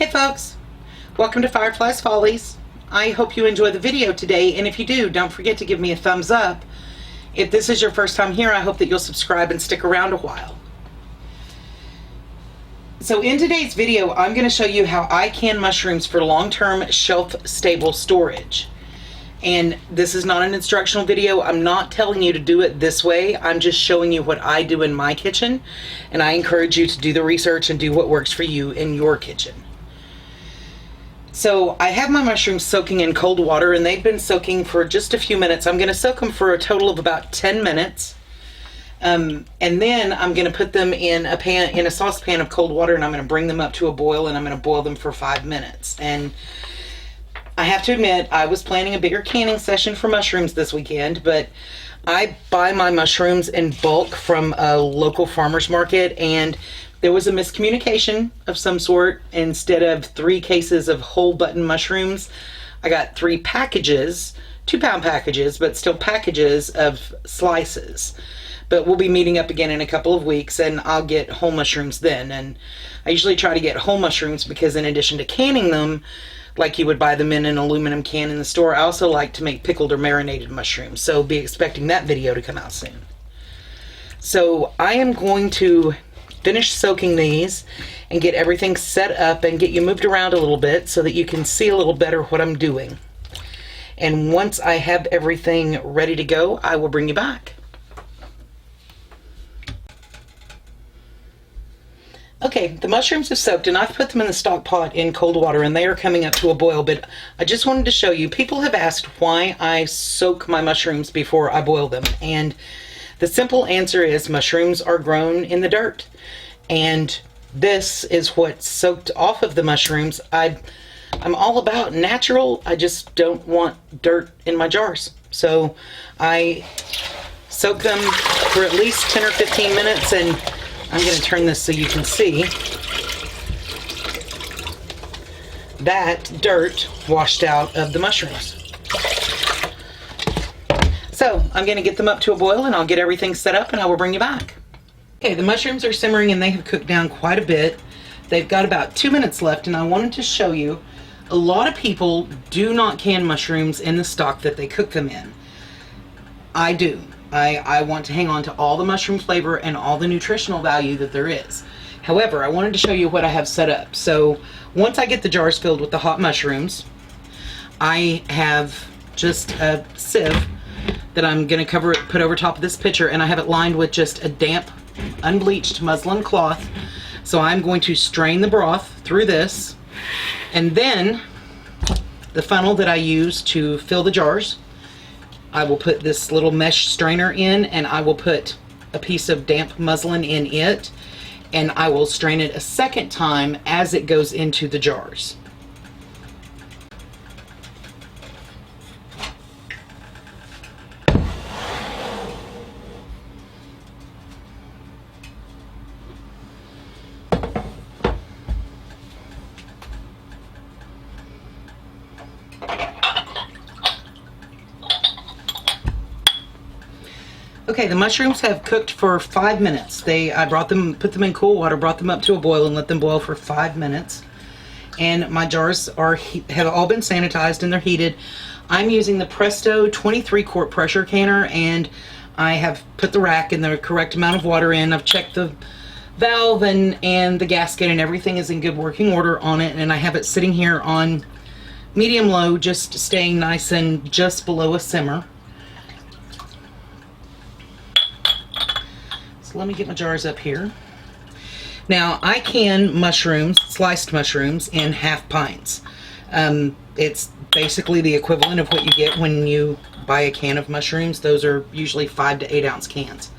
Hey folks, welcome to Fyrefly's Follies. I hope you enjoy the video today, and if you do, don't forget to give me a thumbs up. If this is your first time here, I hope that you'll subscribe and stick around a while. So in today's video, I'm going to show you how I can mushrooms for long-term shelf-stable storage. And this is not an instructional video. I'm not telling you to do it this way. I'm just showing you what I do in my kitchen, and I encourage you to do the research and do what works for you in your kitchen. So I have my mushrooms soaking in cold water, and they've been soaking for just a few minutes. I'm going to soak them for a total of about 10 minutes. And then I'm going to put them in a saucepan of cold water, and I'm going to bring them up to a boil, and I'm going to boil them for 5 minutes. And I have to admit, I was planning a bigger canning session for mushrooms this weekend, but I buy my mushrooms in bulk from a local farmer's market, and there was a miscommunication of some sort. Instead of 3 cases of whole button mushrooms, I got 3 packages, 2-pound packages, but still packages of slices. But we'll be meeting up again in a couple of weeks, and I'll get whole mushrooms then. And I usually try to get whole mushrooms because in addition to canning them, like you would buy them in an aluminum can in the store, I also like to make pickled or marinated mushrooms. So be expecting that video to come out soon. So I am going to finish soaking these and get everything set up and get you moved around a little bit so that you can see a little better what I'm doing. And once I have everything ready to go, I will bring you back. Okay, the mushrooms have soaked, and I've put them in the stock pot in cold water, and they are coming up to a boil. But I just wanted to show you, people have asked why I soak my mushrooms before I boil them, and the simple answer is mushrooms are grown in the dirt, and this is what soaked off of the mushrooms. I'm all about natural. I just don't want dirt in my jars, so I soak them for at least 10 or 15 minutes, and I'm going to turn this so you can see that dirt washed out of the mushrooms. So I'm going to get them up to a boil, and I'll get everything set up, and I will bring you back. Okay, the mushrooms are simmering, and they have cooked down quite a bit. They've got about 2 minutes left, and I wanted to show you, a lot of people do not can mushrooms in the stock that they cook them in. I do. I want to hang on to all the mushroom flavor and all the nutritional value that there is. However, I wanted to show you what I have set up. So once I get the jars filled with the hot mushrooms, I have just a sieve that I'm going to put over top of this pitcher, and I have it lined with just a damp, unbleached muslin cloth. So I'm going to strain the broth through this, and then the funnel that I use to fill the jars, I will put this little mesh strainer in, and I will put a piece of damp muslin in it, and I will strain it a second time as it goes into the jars. Okay, the mushrooms have cooked for 5 minutes. I put them in cool water, brought them up to a boil, and let them boil for 5 minutes. And my jars have all been sanitized, and they're heated. I'm using the Presto 23-quart pressure canner, and I have put the rack and the correct amount of water in. I've checked the valve and the gasket, and everything is in good working order on it. And I have it sitting here on medium-low, just staying nice and just below a simmer. So let me get my jars up here. Now I can mushrooms, sliced mushrooms, in half pints. It's basically the equivalent of what you get when you buy a can of mushrooms. Those are usually 5 to 8 ounce cans,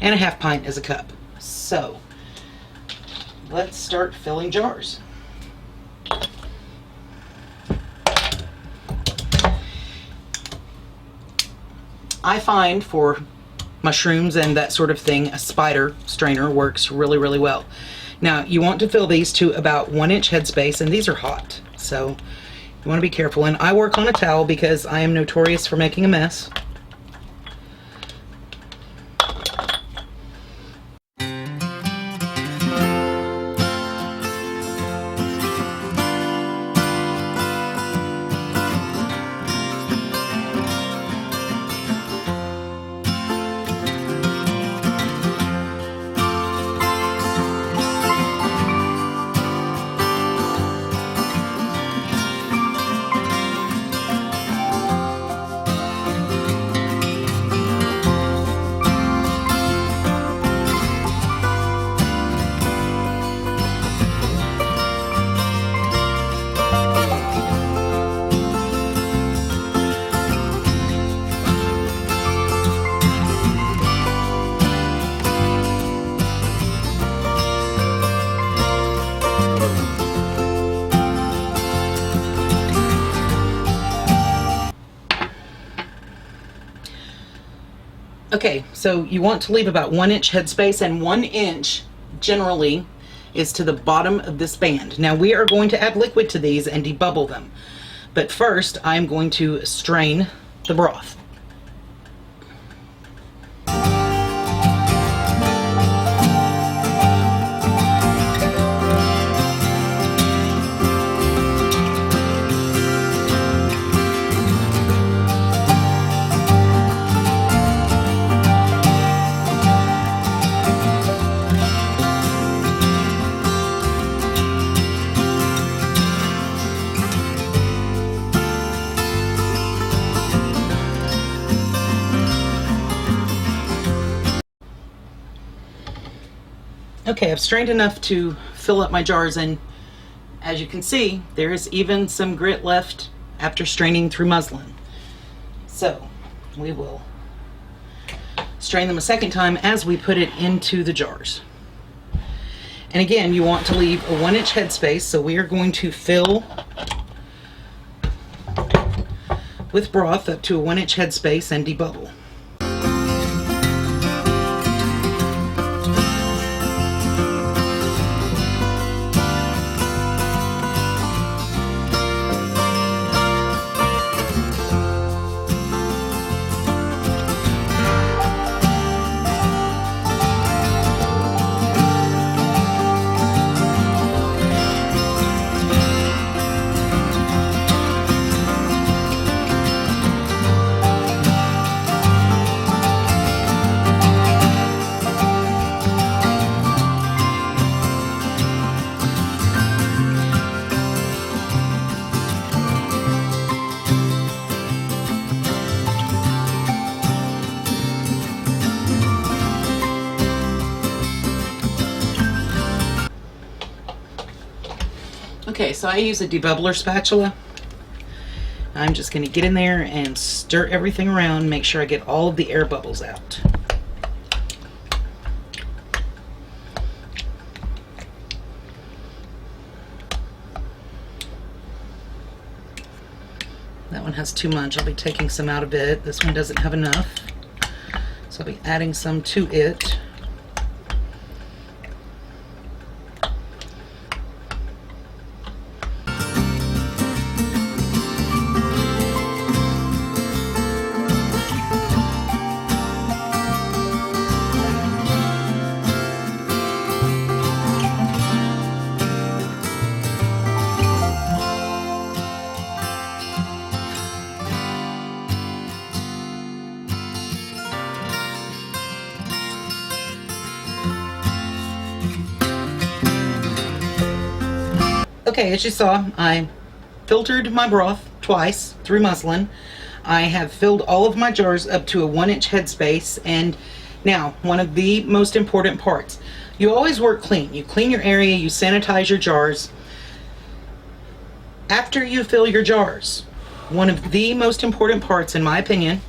and a half pint is a cup. So let's start filling jars. I find for mushrooms and that sort of thing, a spider strainer works really, really well. Now, you want to fill these to about 1-inch headspace, and these are hot, so you want to be careful. And I work on a towel because I am notorious for making a mess. Okay, so you want to leave about 1 inch headspace, and 1 inch generally is to the bottom of this band. Now we are going to add liquid to these and debubble them. But first, I'm going to strain the broth. Okay, I've strained enough to fill up my jars, and as you can see, there is even some grit left after straining through muslin. So we will strain them a second time as we put it into the jars. And again, you want to leave a 1 inch headspace, so we are going to fill with broth up to a 1 inch headspace and debubble. Okay, so I use a debubbler spatula. I'm just going to get in there and stir everything around, make sure I get all of the air bubbles out. That one has too much. I'll be taking some out of it. This one doesn't have enough, so I'll be adding some to it. Okay, as you saw, I filtered my broth twice through muslin. I have filled all of my jars up to a 1 inch headspace, and now one of the most important parts. You always work clean. You clean your area, you sanitize your jars. After you fill your jars, one of the most important parts, in my opinion,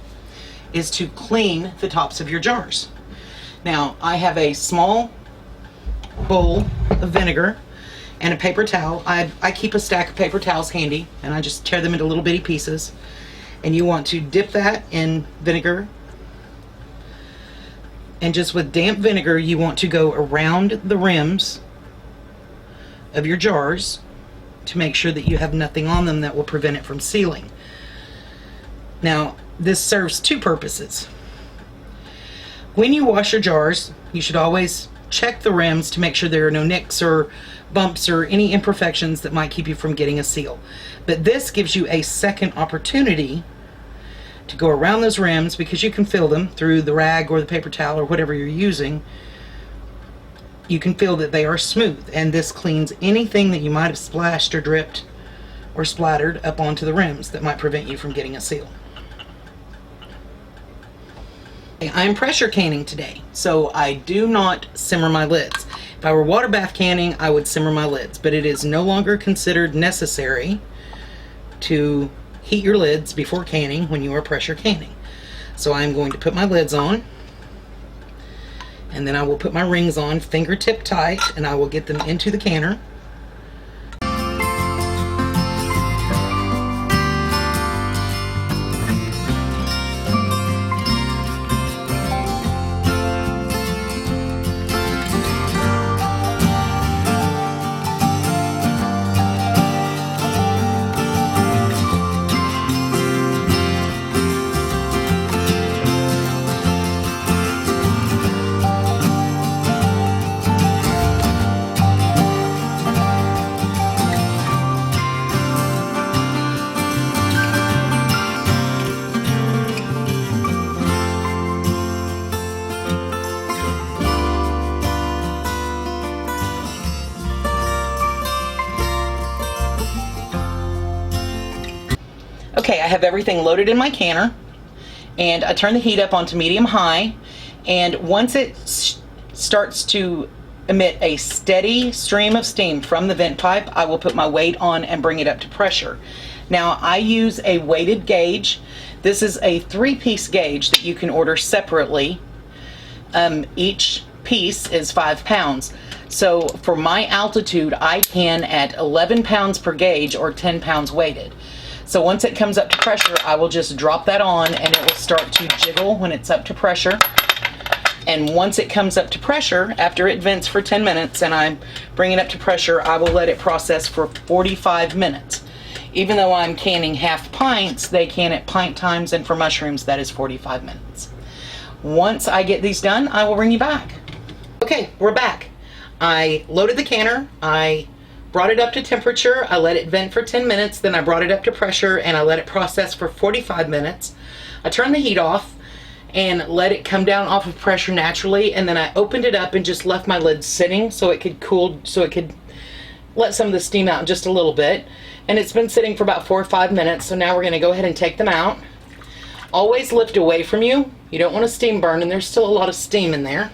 is to clean the tops of your jars. Now, I have a small bowl of vinegar and a paper towel. I keep a stack of paper towels handy, and I just tear them into little bitty pieces. And you want to dip that in vinegar, and just with damp vinegar you want to go around the rims of your jars to make sure that you have nothing on them that will prevent it from sealing. Now, this serves two purposes. When you wash your jars, you should always check the rims to make sure there are no nicks or bumps or any imperfections that might keep you from getting a seal. But this gives you a second opportunity to go around those rims, because you can feel them through the rag or the paper towel or whatever you're using. You can feel that they are smooth, and this cleans anything that you might have splashed or dripped or splattered up onto the rims that might prevent you from getting a seal. I'm pressure canning today, so I do not simmer my lids. If I were water bath canning, I would simmer my lids, but it is no longer considered necessary to heat your lids before canning when you are pressure canning. So I'm going to put my lids on, and then I will put my rings on fingertip tight, and I will get them into the canner. Okay, I have everything loaded in my canner, and I turn the heat up onto medium-high, and once it starts to emit a steady stream of steam from the vent pipe, I will put my weight on and bring it up to pressure. Now, I use a weighted gauge. This is a 3-piece gauge that you can order separately. Each piece is 5 pounds. So for my altitude, I can at 11 pounds per gauge or 10 pounds weighted. So once it comes up to pressure, I will just drop that on and it will start to jiggle when it's up to pressure. And once it comes up to pressure, after it vents for 10 minutes and I bring it up to pressure, I will let it process for 45 minutes. Even though I'm canning half pints, they can at pint times, and for mushrooms, that is 45 minutes. Once I get these done, I will bring you back. Okay, we're back. I loaded the canner, I brought it up to temperature, I let it vent for 10 minutes, then I brought it up to pressure and I let it process for 45 minutes. I turned the heat off and let it come down off of pressure naturally, and then I opened it up and just left my lid sitting so it could cool, so it could let some of the steam out just a little bit. And it's been sitting for about 4 or 5 minutes, so now we're going to go ahead and take them out. Always lift away from you. You don't want to steam burn, and there's still a lot of steam in there.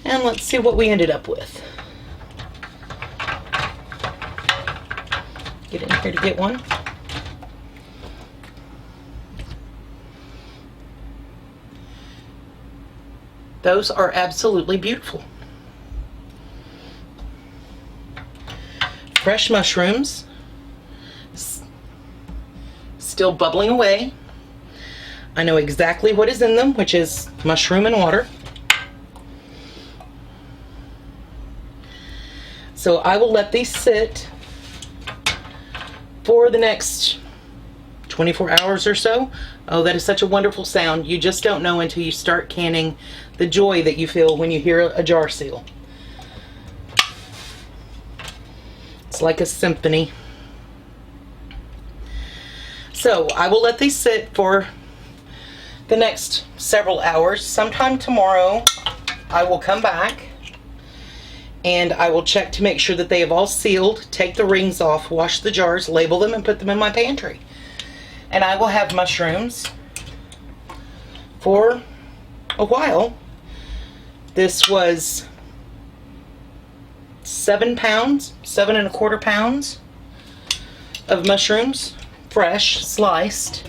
And let's see what we ended up with. Get in here to get one. Those are absolutely beautiful. Fresh mushrooms, still bubbling away. I know exactly what is in them, which is mushroom and water. So I will let these sit for the next 24 hours or so. Oh, that is such a wonderful sound. You just don't know until you start canning the joy that you feel when you hear a jar seal. It's like a symphony. So I will let these sit for the next several hours. Sometime tomorrow I will come back and I will check to make sure that they have all sealed, take the rings off, wash the jars, label them, and put them in my pantry. And I will have mushrooms for a while. This was 7 pounds, 7¼ pounds of mushrooms, fresh, sliced,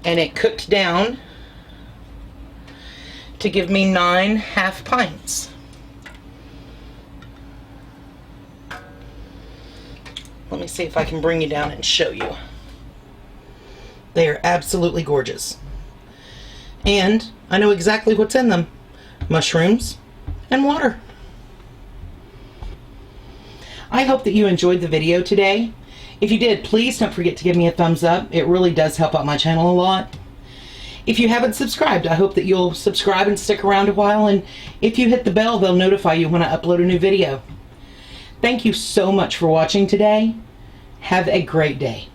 and it cooked down to give me 9 half pints. Let me see if I can bring you down and show you. They are absolutely gorgeous. And I know exactly what's in them. Mushrooms and water. I hope that you enjoyed the video today. If you did, please don't forget to give me a thumbs up. It really does help out my channel a lot. If you haven't subscribed, I hope that you'll subscribe and stick around a while. And if you hit the bell, they'll notify you when I upload a new video. Thank you so much for watching today. Have a great day.